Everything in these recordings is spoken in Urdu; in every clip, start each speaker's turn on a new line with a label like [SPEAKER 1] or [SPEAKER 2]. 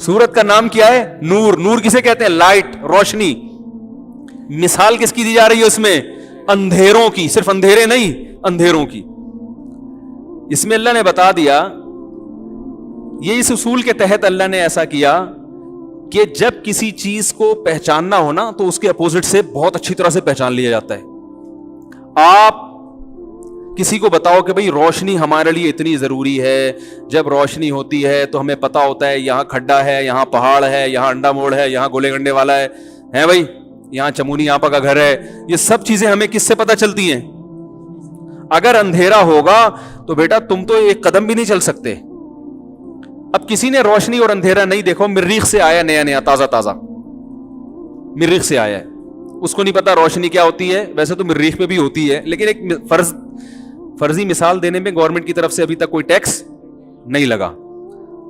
[SPEAKER 1] سورت کا نام کیا ہے؟ نور. نور کسے کہتے ہیں؟ لائٹ، روشنی. مثال کس کی دی جا رہی ہے اس میں؟ اندھیروں کی. صرف اندھیرے نہیں، اندھیروں کی. اس میں اللہ نے بتا دیا، یہ اس اصول کے تحت اللہ نے ایسا کیا کہ جب کسی چیز کو پہچاننا ہو نا تو اس کے اپوزٹ سے بہت اچھی طرح سے پہچان لیا جاتا ہے. آپ کسی کو بتاؤ کہ بھئی روشنی ہمارے لیے اتنی ضروری ہے، جب روشنی ہوتی ہے تو ہمیں پتا ہوتا ہے یہاں کھڈا ہے، یہاں پہاڑ ہے، یہاں انڈا موڑ ہے، یہاں گولے گنڈے والا ہے بھائی، یہاں چمونی آپا کا گھر ہے. یہ سب چیزیں ہمیں کس سے پتا چلتی ہیں؟ اگر اندھیرا ہوگا تو بیٹا تم تو ایک قدم بھی نہیں چل سکتے. اب کسی نے روشنی اور اندھیرا نہیں دیکھو، مریخ سے آیا نیا نیا تازہ تازہ، مریخ سے آیا ہے، اس کو نہیں پتا روشنی کیا ہوتی ہے. ویسے تو مریخ پہ بھی ہوتی ہے، لیکن ایک فرضی مثال دینے میں گورنمنٹ کی طرف سے ابھی تک کوئی ٹیکس نہیں لگا.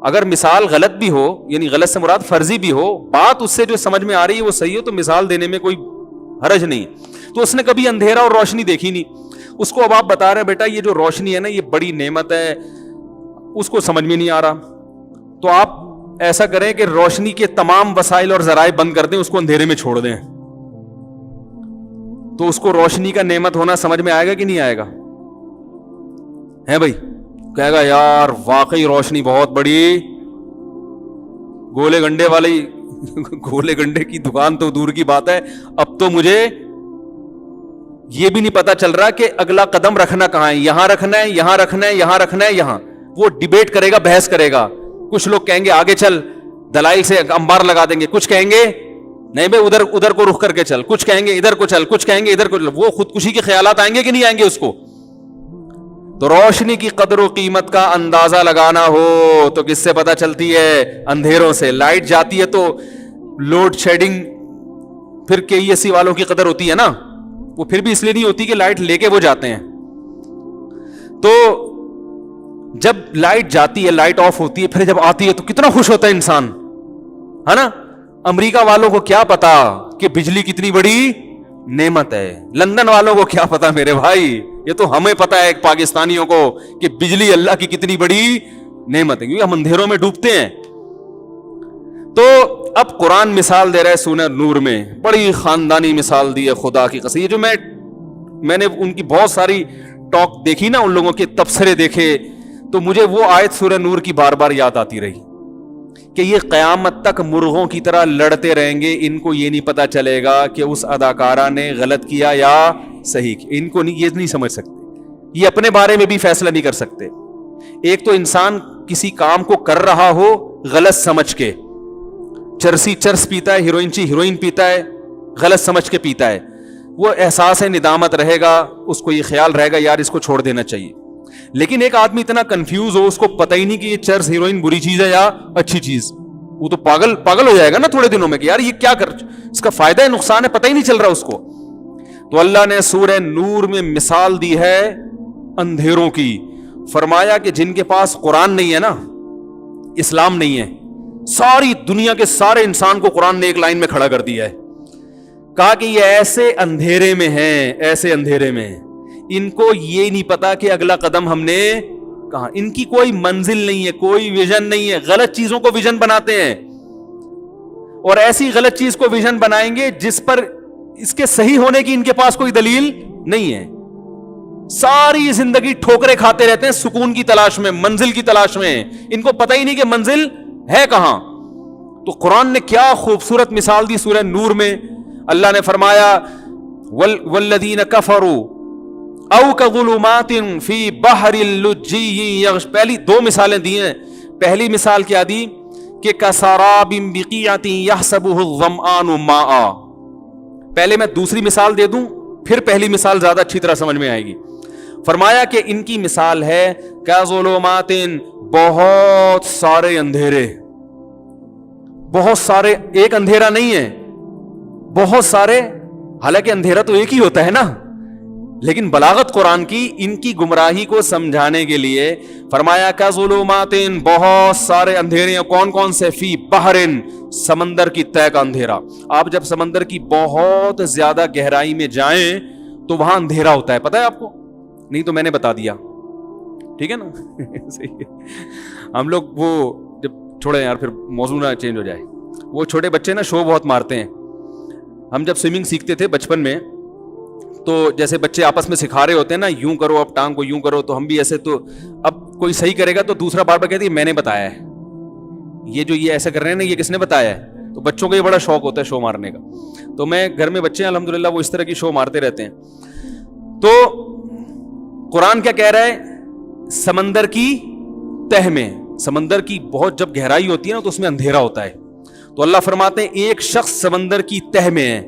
[SPEAKER 1] اگر مثال غلط بھی ہو، یعنی غلط سے مراد فرضی بھی ہو، بات اس سے جو سمجھ میں آ رہی ہے وہ صحیح ہو تو مثال دینے میں کوئی حرج نہیں. تو اس نے کبھی اندھیرا اور روشنی دیکھی نہیں. اس کو اب آپ بتا رہے ہیں بیٹا یہ جو روشنی ہے نا یہ بڑی نعمت ہے، اس کو سمجھ میں نہیں آ رہا. تو آپ ایسا کریں کہ روشنی کے تمام وسائل اور ذرائع بند کر دیں، اس کو اندھیرے میں چھوڑ دیں، تو اس کو روشنی کا نعمت ہونا سمجھ میں آئے گا کہ نہیں آئے گا؟ ہے بھائی، کہے گا یار واقعی روشنی بہت بڑی، گولے گنڈے والی گولے گنڈے کی دکان تو دور کی بات ہے، اب تو مجھے یہ بھی نہیں پتا چل رہا کہ اگلا قدم رکھنا کہاں ہے، یہاں رکھنا ہے، یہاں رکھنا ہے، یہاں رکھنا ہے، یہاں. وہ ڈیبیٹ کرے گا، بحث کرے گا. کچھ لوگ کہیں گے آگے چل، دلائل سے انبار لگا دیں گے. کچھ کہیں گے نہیں بھائی ادھر کو رخ کر کے چل. کچھ کہیں گے ادھر کو چل. کچھ کہیں گے ادھر کو چل. وہ خودکشی کے خیالات آئیں گے کہ نہیں آئیں گے اس کو؟ تو روشنی کی قدر و قیمت کا اندازہ لگانا ہو تو کس سے پتا چلتی ہے؟ اندھیروں سے. لائٹ جاتی ہے تو لوڈ شیڈنگ پھر KESC والوں کی قدر ہوتی ہے نا، وہ پھر بھی اس لیے نہیں ہوتی کہ لائٹ لے کے وہ جاتے ہیں. تو جب لائٹ جاتی ہے، لائٹ آف ہوتی ہے، پھر جب آتی ہے تو کتنا خوش ہوتا ہے انسان، ہے نا؟ امریکہ والوں کو کیا پتا کہ بجلی کتنی بڑی نعمت ہے. لندن والوں کو کیا پتا میرے بھائی، یہ تو ہمیں پتا ہے پاکستانیوں کو کہ بجلی اللہ کی کتنی بڑی نعمت ہے، کیونکہ ہم اندھیروں میں ڈوبتے ہیں. تو اب قرآن مثال دے رہا ہے سورہ نور میں، بڑی خاندانی مثال دی ہے خدا کی قسم. یہ جو میں نے ان کی بہت ساری ٹاک دیکھی نا، ان لوگوں کے تبصرے دیکھے، تو مجھے وہ آیت سورہ نور کی بار بار یاد آتی رہی کہ یہ قیامت تک مرغوں کی طرح لڑتے رہیں گے. ان کو یہ نہیں پتا چلے گا کہ اس اداکارہ نے غلط کیا یا صحیح کیا. ان کو یہ نہیں سمجھ سکتے، یہ اپنے بارے میں بھی فیصلہ نہیں کر سکتے. ایک تو انسان کسی کام کو کر رہا ہو غلط سمجھ کے، چرسی چرس پیتا ہے، ہیروئن پیتا ہے، غلط سمجھ کے پیتا ہے، وہ احساس ندامت رہے گا، اس کو یہ خیال رہے گا یار اس کو چھوڑ دینا چاہیے. لیکن ایک آدمی اتنا کنفیوز ہو، اس کو پتہ ہی نہیں کہ یہ چرس ہیروئن بری چیز ہے یا اچھی چیز، وہ تو پاگل ہو جائے گا نا تھوڑے دنوں میں کہ یار یہ کیا کر، اس کا فائدہ ہے نقصان ہے پتہ ہی نہیں چل رہا اس کو. تو اللہ نے سورہ نور میں مثال دی ہے اندھیروں کی. فرمایا کہ جن کے پاس قرآن نہیں ہے نا، اسلام نہیں ہے، ساری دنیا کے سارے انسان کو قرآن نے ایک لائن میں کھڑا کر دیا ہے. کہا کہ یہ ایسے اندھیرے میں ہیں، ایسے اندھیرے میں، ان کو یہ نہیں پتا کہ اگلا قدم ہم نے کہاں. ان کی کوئی منزل نہیں ہے، کوئی ویژن نہیں ہے. غلط چیزوں کو ویژن بناتے ہیں، اور ایسی غلط چیز کو ویژن بنائیں گے جس پر اس کے صحیح ہونے کی ان کے پاس کوئی دلیل نہیں ہے. ساری زندگی ٹھوکرے کھاتے رہتے ہیں سکون کی تلاش میں، منزل کی تلاش میں. ان کو پتہ ہی نہیں کہ منزل ہے کہاں. تو قرآن نے کیا خوبصورت مثال دی سورہ نور میں. اللہ نے فرمایا والذین کفروا او کظلمات فی بحر اللجی. پہلی دو مثالیں دی ہیں. پہلی مثال کیا دی کہ کسراب بقیعۃ یحسبہ الظمآن ماء. پہلے میں دوسری مثال دے دوں پھر پہلی مثال زیادہ اچھی طرح سمجھ میں آئے گی. فرمایا کہ ان کی مثال ہے کظلمات، بہت سارے اندھیرے، بہت سارے، ایک اندھیرا نہیں ہے، بہت سارے. حالانکہ اندھیرا تو ایک ہی ہوتا ہے نا، لیکن بلاغت قرآن کی ان کی گمراہی کو سمجھانے کے لیے فرمایا کظلمات، بہت سارے اندھیرے. کون کون سے؟ فی بحرن، سمندر کی تہہ کا اندھیرا. آپ جب سمندر کی بہت زیادہ گہرائی میں جائیں تو وہاں اندھیرا ہوتا ہے، پتہ ہے آپ کو؟ نہیں تو میں نے بتا دیا، ٹھیک ہے نا. ہم لوگ وہ جب چھوڑیں یار پھر موضوع نہ چینج ہو جائے. وہ چھوٹے بچے نا شو بہت مارتے ہیں. ہم جب سوئمنگ سیکھتے تھے بچپن میں تو جیسے بچے آپس میں سکھا رہے ہوتے ہیں نا, یوں کرو اب ٹانگ کو یوں کرو, تو ہم بھی ایسے, تو اب کوئی صحیح کرے گا تو دوسرا بار بار کہتے ہیں میں نے بتایا ہے, یہ ایسے کر رہے ہیں نا, یہ کس نے بتایا ہے. تو بچوں کو یہ بڑا شوق ہوتا ہے شو مارنے کا. تو میں گھر میں بچے ہیں الحمدللہ وہ اس طرح کی شو مارتے رہتے ہیں. تو قرآن کیا کہہ رہا ہے, سمندر کی تہ میں, سمندر کی بہت جب گہرائی ہوتی ہے نا تو اس میں اندھیرا ہوتا ہے. تو اللہ فرماتے ہیں ایک شخص سمندر کی تہ میں ہے.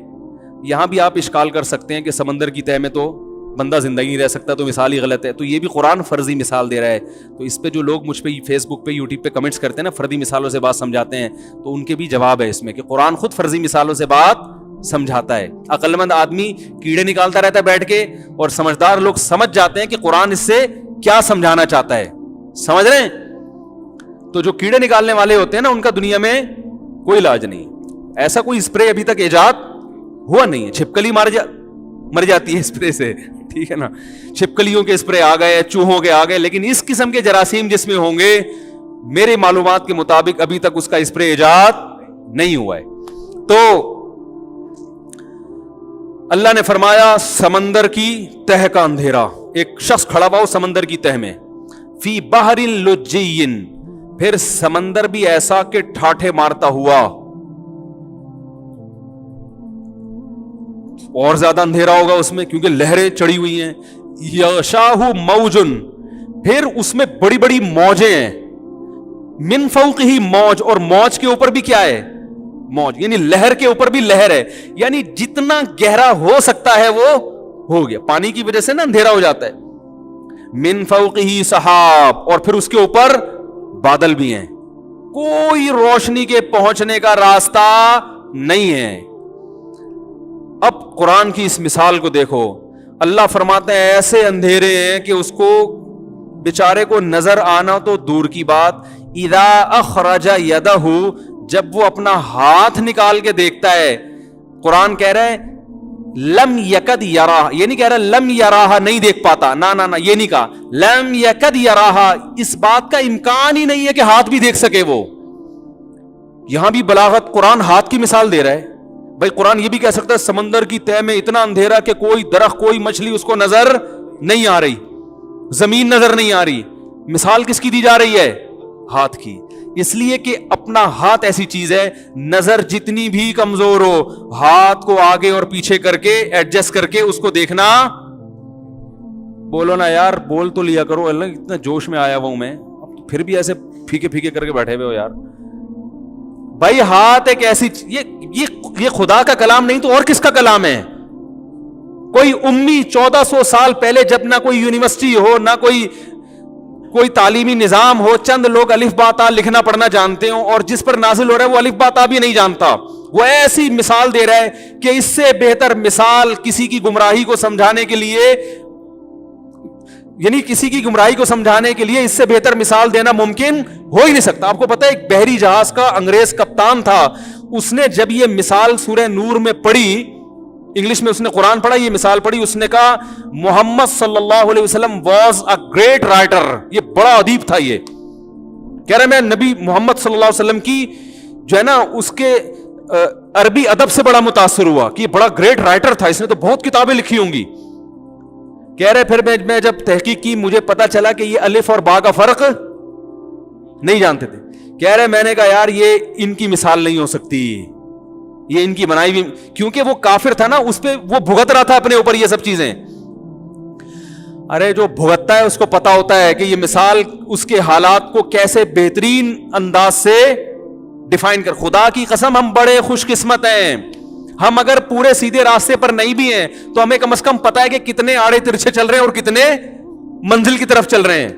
[SPEAKER 1] یہاں بھی آپ اشکال کر سکتے ہیں کہ سمندر کی تہ میں تو بندہ زندگی نہیں رہ سکتا, تو مثال ہی غلط ہے. تو یہ بھی قرآن فرضی مثال دے رہا ہے. تو اس پہ جو لوگ مجھ پہ فیس بک پہ یوٹیوب پہ کمنٹس کرتے ہیں نا, فرضی مثالوں سے بات سمجھاتے ہیں, تو ان کے بھی جواب ہے اس میں کہ قرآن خود فرضی مثالوں سے بات سمجھاتا ہے. عقل مند آدمی کیڑے نکالتا رہتا ہے بیٹھ کے, اور سمجھدار لوگ سمجھ جاتے ہیں کہ قرآن اس سے کیا سمجھانا چاہتا ہے. سمجھ رہے ہیں؟ تو جو کیڑے نکالنے والے ہوتے ہیں نا, ان کا دنیا میں کوئی علاج نہیں. ایسا کوئی اسپرے ابھی تک ایجاد ہوا نہیں ہے. چھپکلی مر جاتی ہے اسپرے سے, ٹھیک ہے نا, چھپکلیوں کے اسپرے آ گئے, چوہوں کے آ گئے, لیکن اس قسم کے جراثیم جس میں ہوں گے میرے معلومات کے مطابق ابھی تک اس کا اسپرے ایجاد نہیں ہوا ہے. تو اللہ نے فرمایا سمندر کی تہ کا اندھیرا, ایک شخص کھڑا ہوا سمندر کی تہ میں, فی بحر لجی, پھر سمندر بھی ایسا کہ ٹھاٹھے مارتا ہوا, اور زیادہ اندھیرا ہوگا اس میں کیونکہ لہریں چڑھی ہوئی ہیں. یغشاہ موجن, پھر اس میں بڑی بڑی موجیں ہیں, من فوقہ موج, اور موج کے اوپر بھی کیا ہے موج, یعنی لہر کے اوپر بھی لہر ہے. یعنی جتنا گہرا ہو سکتا ہے وہ ہو گیا. پانی کی وجہ سے نا اندھیرا ہو جاتا ہے. من فوقہ سحاب, اور پھر اس کے اوپر بادل بھی ہیں, کوئی روشنی کے پہنچنے کا راستہ نہیں ہے. اب قرآن کی اس مثال کو دیکھو, اللہ فرماتے ہیں ایسے اندھیرے ہیں کہ اس کو بیچارے کو نظر آنا تو دور کی بات, اذا اخرج یدہ, جب وہ اپنا ہاتھ نکال کے دیکھتا ہے. قرآن کہہ رہا ہے لم یکد یراہ, یہ نہیں کہہ رہا لم یراہ نہیں دیکھ پاتا, نہ یہ نہیں کہا, لم یکد یراہ, اس بات کا امکان ہی نہیں ہے کہ ہاتھ بھی دیکھ سکے وہ. یہاں بھی بلاغت, قرآن ہاتھ کی مثال دے رہا ہے. بھائی قرآن یہ بھی کہہ سکتا ہے سمندر کی تہ میں اتنا اندھیرا کہ کوئی درخت کوئی مچھلی اس کو نظر نہیں آ رہی, زمین نظر نہیں آ رہی. مثال کس کی دی جا رہی ہے؟ ہاتھ کی. اس لیے کہ اپنا ہاتھ ایسی چیز ہے, نظر جتنی بھی کمزور ہو, ہاتھ کو آگے اور پیچھے کر کے ایڈجسٹ کر کے اس کو دیکھنا. بولو نا یار, بول تو لیا کرو, اللہ اتنا جوش میں آیا ہوں میں, پھر بھی ایسے پھیکے پھیکے کر کے بیٹھے ہوئے ہو یار. بھائی ہاتھ ایک ایسی, یہ خدا کا کلام نہیں تو اور کس کا کلام ہے؟ کوئی امی 1400 سال پہلے, جب نہ کوئی یونیورسٹی ہو, نہ کوئی تعلیمی نظام ہو, چند لوگ الف با تا لکھنا پڑھنا جانتے ہوں, اور جس پر نازل ہو رہا ہے وہ الف با تا بھی نہیں جانتا, وہ ایسی مثال دے رہا ہے کہ اس سے بہتر مثال کسی کی گمراہی کو سمجھانے کے لیے, یعنی کسی کی گمراہی کو سمجھانے کے لیے اس سے بہتر مثال دینا ممکن ہو ہی نہیں سکتا. آپ کو پتا ہے ایک بحری جہاز کا انگریز کپتان تھا, اس نے جب یہ مثال سورہ نور میں پڑھی, انگلش میں اس نے قرآن پڑھا, یہ مثال پڑھی, اس نے کہا محمد صلی اللہ علیہ وسلم واز اے گریٹ رائٹر, یہ بڑا ادیب تھا. یہ کہہ رہا میں نبی محمد صلی اللہ علیہ وسلم کی جو ہے نا اس کے عربی ادب سے بڑا متاثر ہوا کہ یہ بڑا گریٹ رائٹر تھا, اس نے تو بہت کتابیں لکھی ہوں گی. کہہ رہے پھر میں جب تحقیق کی مجھے پتا چلا کہ یہ الف اور با کا فرق نہیں جانتے تھے. کہہ رہے میں نے کہا یار یہ ان کی مثال نہیں ہو سکتی, یہ ان کی بنائی بھی, کیونکہ وہ کافر تھا نا, اس پہ وہ بھگت رہا تھا اپنے اوپر یہ سب چیزیں. ارے جو بھگتتا ہے اس کو پتا ہوتا ہے کہ یہ مثال اس کے حالات کو کیسے بہترین انداز سے ڈیفائن کر. خدا کی قسم ہم بڑے خوش قسمت ہیں, ہم اگر پورے سیدھے راستے پر نہیں بھی ہیں تو ہمیں کم از کم پتا ہے کہ کتنے آڑے ترچھے چل رہے ہیں اور کتنے منزل کی طرف چل رہے ہیں.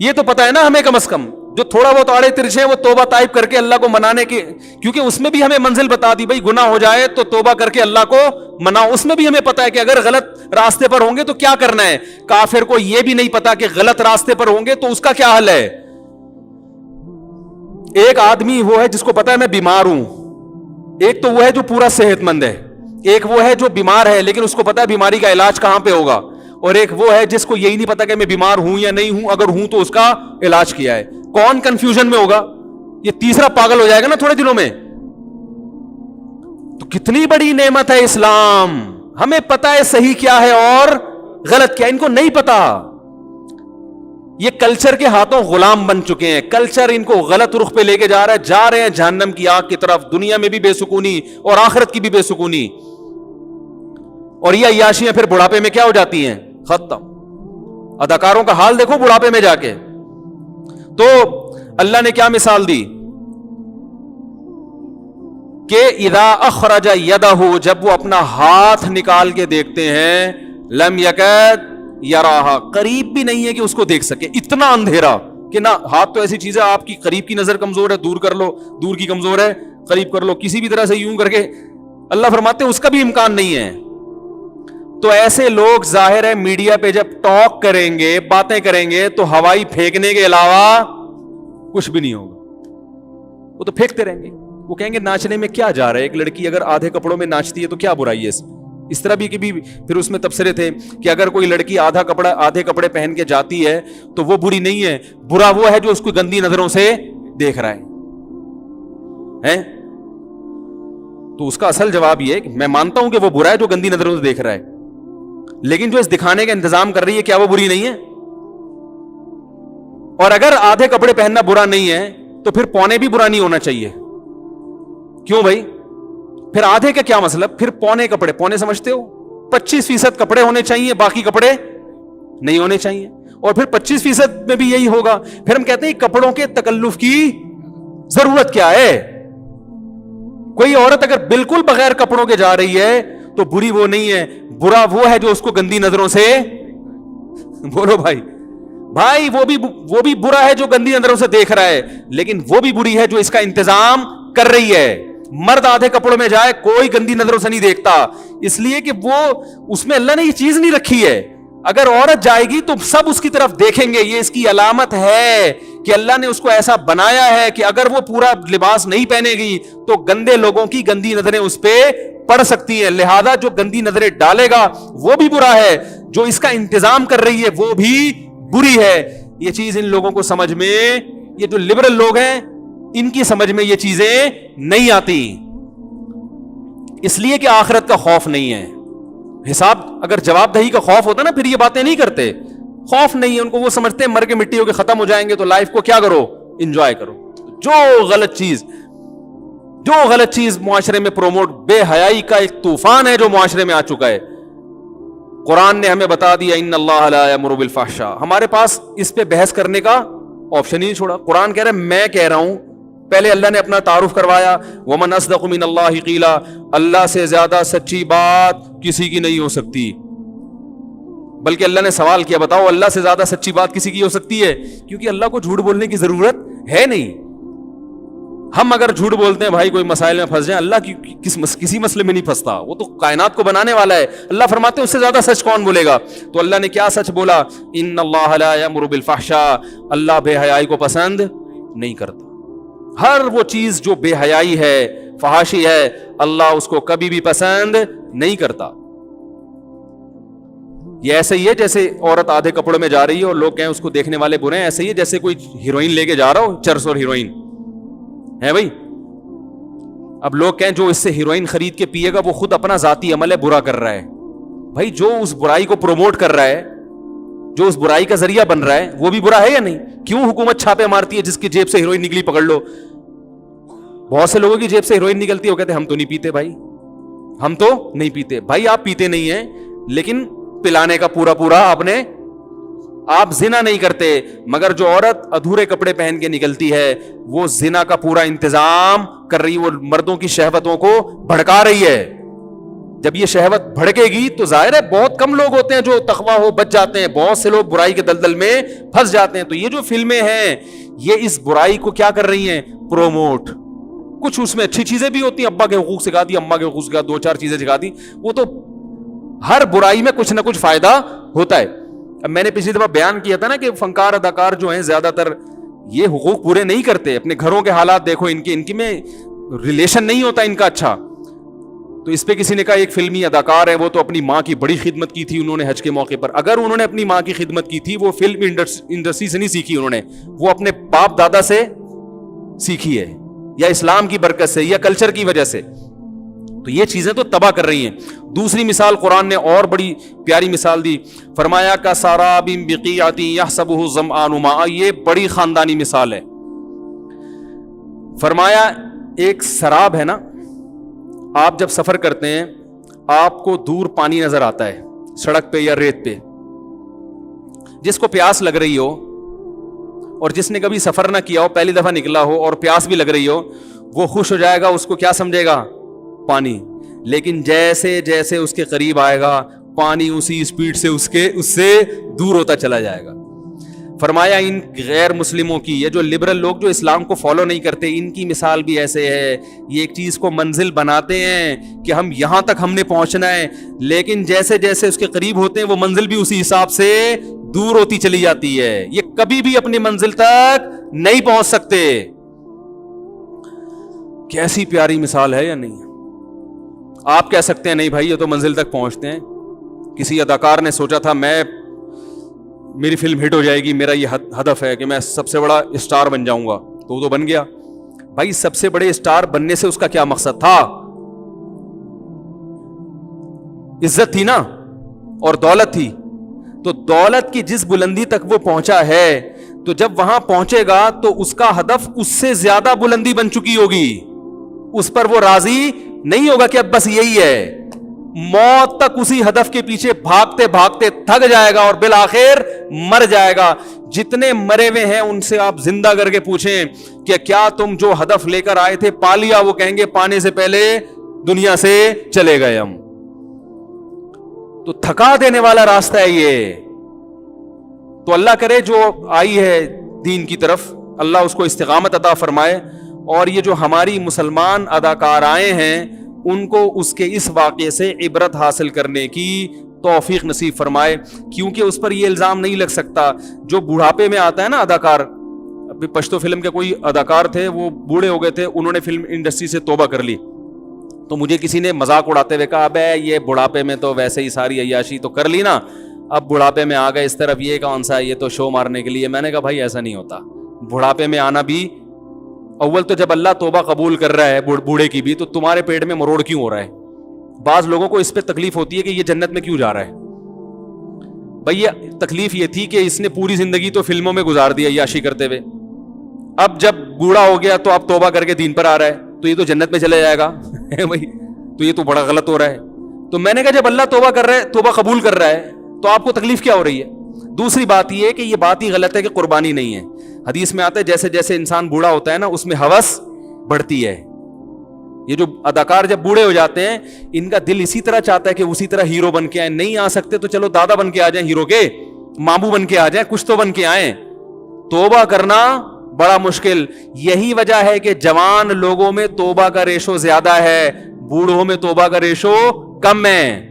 [SPEAKER 1] یہ تو پتا ہے نا ہمیں کم از کم. جو تھوڑا بہت آڑے ترچھے ہیں وہ توبہ طائب کر کے اللہ کو منانے کے, کیونکہ اس میں بھی ہمیں منزل بتا دی, بھائی گناہ ہو جائے تو توبہ کر کے اللہ کو مناؤ. اس میں بھی ہمیں پتا ہے کہ اگر غلط راستے پر ہوں گے تو کیا کرنا ہے. کافر کو یہ بھی نہیں پتا کہ غلط راستے پر ہوں گے تو اس کا کیا حل ہے. ایک آدمی وہ ہے جس کو پتا ہے میں بیمار ہوں, ایک تو وہ ہے جو پورا صحت مند ہے, ایک وہ ہے جو بیمار ہے لیکن اس کو پتا ہے بیماری کا علاج کہاں پہ ہوگا, اور ایک وہ ہے جس کو یہی نہیں پتا کہ میں بیمار ہوں یا نہیں ہوں, اگر ہوں تو اس کا علاج کیا ہے. کون کنفیوژن میں ہوگا؟ یہ تیسرا پاگل ہو جائے گا نا تھوڑے دنوں میں. تو کتنی بڑی نعمت ہے اسلام. ہمیں پتا ہے صحیح کیا ہے اور غلط کیا, ان کو نہیں پتا. یہ کلچر کے ہاتھوں غلام بن چکے ہیں. کلچر ان کو غلط رخ پہ لے کے جا رہا ہے, جا رہے ہیں جہنم کی آگ کی طرف. دنیا میں بھی بے سکونی اور آخرت کی بھی بے سکونی. اور یہ عیاشیاں پھر بڑھاپے میں کیا ہو جاتی ہیں؟ ختم. اداکاروں کا حال دیکھو بڑھاپے میں جا کے. تو اللہ نے کیا مثال دی کہ اذا اخرج یدہ, جب وہ اپنا ہاتھ نکال کے دیکھتے ہیں, لم یکد یراہا, قریب بھی نہیں ہے کہ اس کو دیکھ سکے. اتنا اندھیرا کہ نہ, ہاتھ تو ایسی چیز ہے آپ کی قریب کی نظر کمزور ہے, دور کر لو, دور کی کمزور ہے قریب کر لو, کسی بھی طرح سے یوں کر کے. اللہ فرماتے ہیں اس کا بھی امکان نہیں ہے. تو ایسے لوگ ظاہر ہے میڈیا پہ جب ٹاک کریں گے, باتیں کریں گے, تو ہوائی پھینکنے کے علاوہ کچھ بھی نہیں ہوگا. وہ تو پھینکتے رہیں گے. وہ کہیں گے ناچنے میں کیا جا رہا ہے, ایک لڑکی اگر آدھے کپڑوں میں ناچتی ہے تو کیا برائی ہے اس طرح بھی کہ بھی. پھر اس میں تبصرے تھے کہ اگر کوئی لڑکی آدھے کپڑے پہن کے جاتی ہے تو وہ بری نہیں ہے, برا وہ ہے جو اس کو گندی نظروں سے دیکھ رہا ہے. تو اس کا اصل جواب یہ ہے کہ میں مانتا ہوں کہ وہ برا ہے جو گندی نظروں سے دیکھ رہا ہے, لیکن جو اس دکھانے کا انتظام کر رہی ہے کیا وہ بری نہیں ہے؟ اور اگر آدھے کپڑے پہننا برا نہیں ہے تو پھر پونے بھی برا نہیں ہونا چاہیے. کیوں بھائی؟ پھر آدھے کا کیا مطلب؟ پھر پونے کپڑے, پونے سمجھتے ہو 25% کپڑے ہونے چاہیے, باقی کپڑے نہیں ہونے چاہیے. اور پھر 25% میں بھی یہی ہوگا. پھر ہم کہتے ہیں کپڑوں کے تکلف کی ضرورت کیا ہے؟ کوئی عورت اگر بالکل بغیر کپڑوں کے جا رہی ہے تو بری وہ نہیں ہے, برا وہ ہے جو اس کو گندی نظروں سے, بولو بھائی وہ بھی برا ہے جو گندی نظروں سے دیکھ رہا ہے, لیکن وہ بھی بری ہے جو اس کا انتظام کر رہی ہے. مرد آدھے کپڑوں میں جائے کوئی گندی نظروں سے نہیں دیکھتا, اس لیے کہ وہ اس میں اللہ نے یہ چیز نہیں رکھی ہے. اگر عورت جائے گی تو سب اس کی طرف دیکھیں گے. یہ اس کی علامت ہے کہ اللہ نے اس کو ایسا بنایا ہے کہ اگر وہ پورا لباس نہیں پہنے گی تو گندے لوگوں کی گندی نظریں اس پہ پڑ سکتی ہیں. لہذا جو گندی نظریں ڈالے گا وہ بھی برا ہے, جو اس کا انتظام کر رہی ہے وہ بھی بری ہے. یہ چیز ان لوگوں کو سمجھ میں, یہ جو لبرل لوگ ہیں ان کی سمجھ میں یہ چیزیں نہیں آتی, اس لیے کہ آخرت کا خوف نہیں ہے. حساب اگر جواب دہی کا خوف ہوتا نا پھر یہ باتیں نہیں کرتے. خوف نہیں ہے ان کو, وہ سمجھتے ہیں مر کے مٹی ہو کے ختم ہو جائیں گے تو لائف کو کیا کرو, انجوائے کرو. جو غلط چیز معاشرے میں پروموٹ, بے حیائی کا ایک طوفان ہے جو معاشرے میں آ چکا ہے. قرآن نے ہمیں بتا دیا ان اللہ لا یامر بالفحشاء. ہمارے پاس اس پہ بحث کرنے کا آپشن ہی نہیں چھوڑا. قرآن کہہ رہا ہے, میں کہہ رہا ہوں. پہلے اللہ نے اپنا تعارف کروایا, ومن اصدق من اللہ قیلا, اللہ سے زیادہ سچی بات کسی کی نہیں ہو سکتی. بلکہ اللہ نے سوال کیا, بتاؤ اللہ سے زیادہ سچی بات کسی کی ہو سکتی ہے؟ کیونکہ اللہ کو جھوٹ بولنے کی ضرورت ہے نہیں. ہم اگر جھوٹ بولتے ہیں بھائی کوئی مسائل میں پھنس جائیں, اللہ کسی مسئلے میں نہیں پھنستا, وہ تو کائنات کو بنانے والا ہے. اللہ فرماتے ہیں اس سے زیادہ سچ کون بولے گا؟ تو اللہ نے کیا سچ بولا, ان اللہ لا یامر بالفحشاء, اللہ بے حیائی کو پسند نہیں کرتا. ہر وہ چیز جو بے حیائی ہے, فحاشی ہے, اللہ اس کو کبھی بھی پسند نہیں کرتا. یہ ایسے ہی ہے جیسے عورت آدھے کپڑوں میں جا رہی ہے اور لوگ کہیں اس کو دیکھنے والے برے ہیں. ایسے ہی ہے جیسے کوئی ہیروئن لے کے جا رہا ہو, چرس اور ہیروئن ہے بھائی. اب لوگ کہیں جو اس سے ہیروئن خرید کے پیے گا وہ خود اپنا ذاتی عمل ہے, برا کر رہا ہے. بھائی جو اس برائی کو پروموٹ کر رہا ہے, جو اس برائی کا ذریعہ بن رہا ہے, وہ بھی برا ہے یا نہیں؟ کیوں حکومت چھاپے مارتی ہے جس کی جیب سے ہیروئن نکلی پکڑ لو؟ بہت سے لوگوں کی جیب سے ہیروئن نکلتی ہے, وہ کہتے ہیں ہم تو نہیں پیتے بھائی, ہم تو نہیں پیتے. بھائی آپ پیتے نہیں ہیں, لیکن پلانے کا پورا آپ زنا نہیں کرتے. مگر جو عورت ادھورے کپڑے پہن کے نکلتی ہے وہ زنا کا پورا انتظام کر رہی ہے, وہ مردوں کی شہوتوں کو بھڑکا رہی ہے. جب یہ شہوت بھڑکے گی تو ظاہر ہے بہت کم لوگ ہوتے ہیں جو تقویٰ ہو بچ جاتے ہیں, بہت سے لوگ برائی کے دلدل میں پھنس جاتے ہیں. تو یہ جو فلمیں ہیں یہ اس برائی کو کیا کر رہی ہیں, پروموٹ. کچھ اس میں اچھی چیزیں بھی ہوتی ہیں, ابا کے حقوق سکھا دی, اماں کے حقوق سکھا, 2-4 چیزیں سکھا دی. وہ تو ہر برائی میں کچھ نہ کچھ فائدہ ہوتا ہے. اب میں نے پچھلی دفعہ بیان کیا تھا نا کہ فنکار اداکار جو ہیں زیادہ تر یہ حقوق پورے نہیں کرتے. اپنے گھروں کے حالات دیکھو, ان کی میں ریلیشن نہیں ہوتا ان کا اچھا. تو اس پہ کسی نے کہا ایک فلمی اداکار ہے وہ تو اپنی ماں کی بڑی خدمت کی تھی انہوں نے حج کے موقع پر. اگر انہوں نے اپنی ماں کی خدمت کی تھی وہ فلم انڈسٹری سے نہیں سیکھی انہوں نے, وہ اپنے باپ دادا سے سیکھی ہے, یا اسلام کی برکت سے, یا کلچر کی وجہ سے. تو یہ چیزیں تو تباہ کر رہی ہیں. دوسری مثال قرآن نے اور بڑی پیاری مثال دی, فرمایا کا ساراب بقیعۃ یحسبہ الظمآن ماء, یہ بڑی خاندانی مثال ہے. فرمایا ایک سراب ہے نا, آپ جب سفر کرتے ہیں آپ کو دور پانی نظر آتا ہے سڑک پہ یا ریت پہ, جس کو پیاس لگ رہی ہو اور جس نے کبھی سفر نہ کیا ہو, پہلی دفعہ نکلا ہو اور پیاس بھی لگ رہی ہو, وہ خوش ہو جائے گا, اس کو کیا سمجھے گا؟ پانی. لیکن جیسے جیسے اس کے قریب آئے گا پانی اسی اسپیڈ سے اس سے دور ہوتا چلا جائے گا. فرمایا ان غیر مسلموں کی, یہ جو لبرل لوگ جو اسلام کو فالو نہیں کرتے, ان کی مثال بھی ایسے ہے. یہ ایک چیز کو منزل بناتے ہیں کہ ہم یہاں تک ہم نے پہنچنا ہے, لیکن جیسے جیسے اس کے قریب ہوتے ہیں وہ منزل بھی اسی حساب سے دور ہوتی چلی جاتی ہے. یہ کبھی بھی اپنی منزل تک نہیں پہنچ سکتے. کیسی پیاری مثال ہے یا نہیں؟ آپ کہہ سکتے ہیں نہیں بھائی یہ تو منزل تک پہنچتے ہیں. کسی اداکار نے سوچا تھا میری فلم ہٹ ہو جائے گی, میرا یہ ہدف ہے کہ میں سب سے بڑا اسٹار بن جاؤں گا, تو وہ تو بن گیا. بھائی سب سے بڑے اسٹار بننے سے اس کا کیا مقصد تھا؟ عزت تھی نا اور دولت تھی. تو دولت کی جس بلندی تک وہ پہنچا ہے, تو جب وہاں پہنچے گا تو اس کا ہدف اس سے زیادہ بلندی بن چکی ہوگی. اس پر وہ راضی نہیں ہوگا کہ اب بس یہی ہے. موت تک اسی ہدف کے پیچھے بھاگتے بھاگتے تھک جائے گا اور بالآخر مر جائے گا. جتنے مرے ہوئے ہیں ان سے آپ زندہ کر کے پوچھیں کہ کیا تم جو ہدف لے کر آئے تھے پا لیا؟ وہ کہیں گے پانے سے پہلے دنیا سے چلے گئے ہم. تو تھکا دینے والا راستہ ہے یہ. تو اللہ کرے جو آئی ہے دین کی طرف, اللہ اس کو استقامت عطا فرمائے, اور یہ جو ہماری مسلمان اداکار آئے ہیں ان کو اس کے اس واقعے سے عبرت حاصل کرنے کی توفیق نصیب فرمائے. کیونکہ اس پر یہ الزام نہیں لگ سکتا جو بڑھاپے میں آتا ہے نا اداکار. ابھی پشتو فلم کے کوئی اداکار تھے, وہ بوڑھے ہو گئے تھے, انہوں نے فلم انڈسٹری سے توبہ کر لی. تو مجھے کسی نے مذاق اڑاتے ہوئے کہا ابے یہ بڑھاپے میں تو ویسے ہی ساری عیاشی تو کر لی نا, اب بڑھاپے میں آ گئے اس طرف, یہ کون سا ہے, یہ تو شو مارنے کے لیے. میں نے کہا بھائی ایسا نہیں ہوتا. بڑھاپے میں آنا بھی, اول تو جب اللہ توبہ قبول کر رہا ہے بوڑھے کی بھی, تو تمہارے پیٹ میں مروڑ کیوں ہو رہا ہے؟ بعض لوگوں کو اس پہ تکلیف ہوتی ہے کہ یہ جنت میں کیوں جا رہا ہے. بھائی یہ تکلیف یہ تھی کہ اس نے پوری زندگی تو فلموں میں گزار دی عیاشی کرتے ہوئے, اب جب بوڑھا ہو گیا تو اب توبہ کر کے دین پر آ رہا ہے, تو یہ تو جنت میں چلے جائے گا بھائی, تو یہ تو بڑا غلط ہو رہا ہے. تو میں نے کہا جب اللہ توبہ کر رہا ہے, توبہ قبول کر رہا ہے, تو آپ کو تکلیف کیا ہو رہی ہے؟ دوسری بات یہ ہے کہ یہ بات ہی غلط ہے کہ قربانی نہیں ہے. حدیث میں آتا ہے جیسے جیسے انسان بوڑھا ہوتا ہے نا اس میں ہوس بڑھتی ہے. یہ جو اداکار جب بوڑھے ہو جاتے ہیں ان کا دل اسی طرح چاہتا ہے کہ اسی طرح ہیرو بن کے آئیں. نہیں آ سکتے تو چلو دادا بن کے آ جائیں, ہیرو کے مامو بن کے آ جائیں, کچھ تو بن کے آئیں. توبہ کرنا بڑا مشکل. یہی وجہ ہے کہ جوان لوگوں میں توبہ کا ریشو زیادہ ہے, بوڑھوں میں توبہ کا ریشو کم ہے.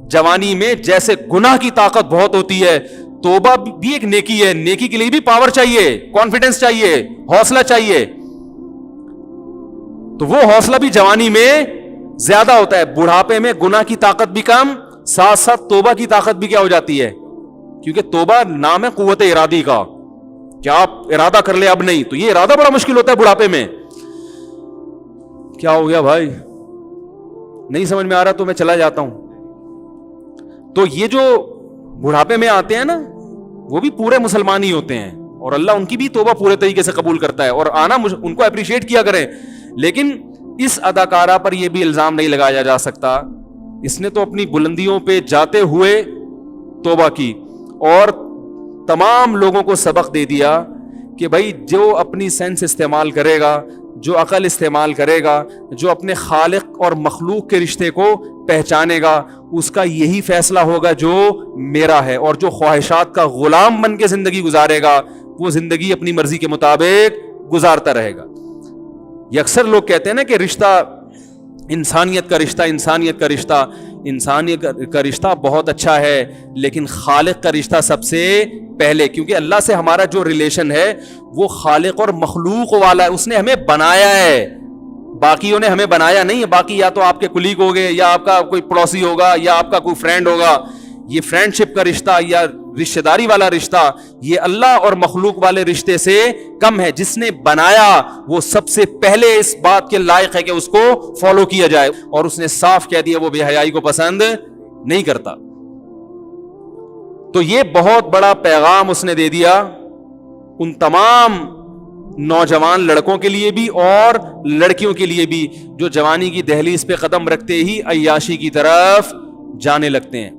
[SPEAKER 1] جوانی میں جیسے گناہ کی طاقت بہت ہوتی ہے, توبہ بھی ایک نیکی ہے. نیکی کے لیے بھی پاور چاہیے, کانفیڈنس چاہیے, حوصلہ چاہیے. تو وہ حوصلہ بھی جوانی میں زیادہ ہوتا ہے. بڑھاپے میں گناہ کی طاقت بھی کم, ساتھ ساتھ توبہ کی طاقت بھی کیا ہو جاتی ہے, کیونکہ توبہ نام ہے قوت ارادی کا. کیا آپ ارادہ کر لے اب نہیں, تو یہ ارادہ بڑا مشکل ہوتا ہے بڑھاپے میں. کیا ہو گیا بھائی, نہیں سمجھ میں آ رہا تو میں چلا جاتا ہوں. تو یہ جو بڑھاپے میں آتے ہیں نا وہ بھی پورے مسلمان ہی ہوتے ہیں, اور اللہ ان کی بھی توبہ پورے طریقے سے قبول کرتا ہے, اور آنا ان کو اپریشیٹ کیا کریں. لیکن اس اداکارہ پر یہ بھی الزام نہیں لگایا جا سکتا, اس نے تو اپنی بلندیوں پہ جاتے ہوئے توبہ کی اور تمام لوگوں کو سبق دے دیا کہ بھائی جو اپنی سینس استعمال کرے گا, جو عقل استعمال کرے گا, جو اپنے خالق اور مخلوق کے رشتے کو پہچانے گا, اس کا یہی فیصلہ ہوگا جو میرا ہے. اور جو خواہشات کا غلام بن کے زندگی گزارے گا وہ زندگی اپنی مرضی کے مطابق گزارتا رہے گا. یہ اکثر لوگ کہتے ہیں نا کہ رشتہ انسانیت کا رشتہ بہت اچھا ہے, لیکن خالق کا رشتہ سب سے پہلے, کیونکہ اللہ سے ہمارا جو ریلیشن ہے وہ خالق اور مخلوق والا ہے. اس نے ہمیں بنایا ہے, باقیوں نے ہمیں بنایا نہیں ہے, باقی یا تو آپ کے کلیگ ہو گئے, یا آپ کا کوئی پڑوسی ہوگا, یا آپ کا کوئی فرینڈ ہوگا. یہ فرینڈ شپ کا رشتہ یا رشتہ داری والا رشتہ یہ اللہ اور مخلوق والے رشتے سے کم ہے. جس نے بنایا وہ سب سے پہلے اس بات کے لائق ہے کہ اس کو فالو کیا جائے, اور اس نے صاف کہہ دیا وہ بے حیائی کو پسند نہیں کرتا. تو یہ بہت بڑا پیغام اس نے دے دیا ان تمام نوجوان لڑکوں کے لیے بھی اور لڑکیوں کے لیے بھی جو جوانی کی دہلیز پہ قدم رکھتے ہی عیاشی کی طرف جانے لگتے ہیں.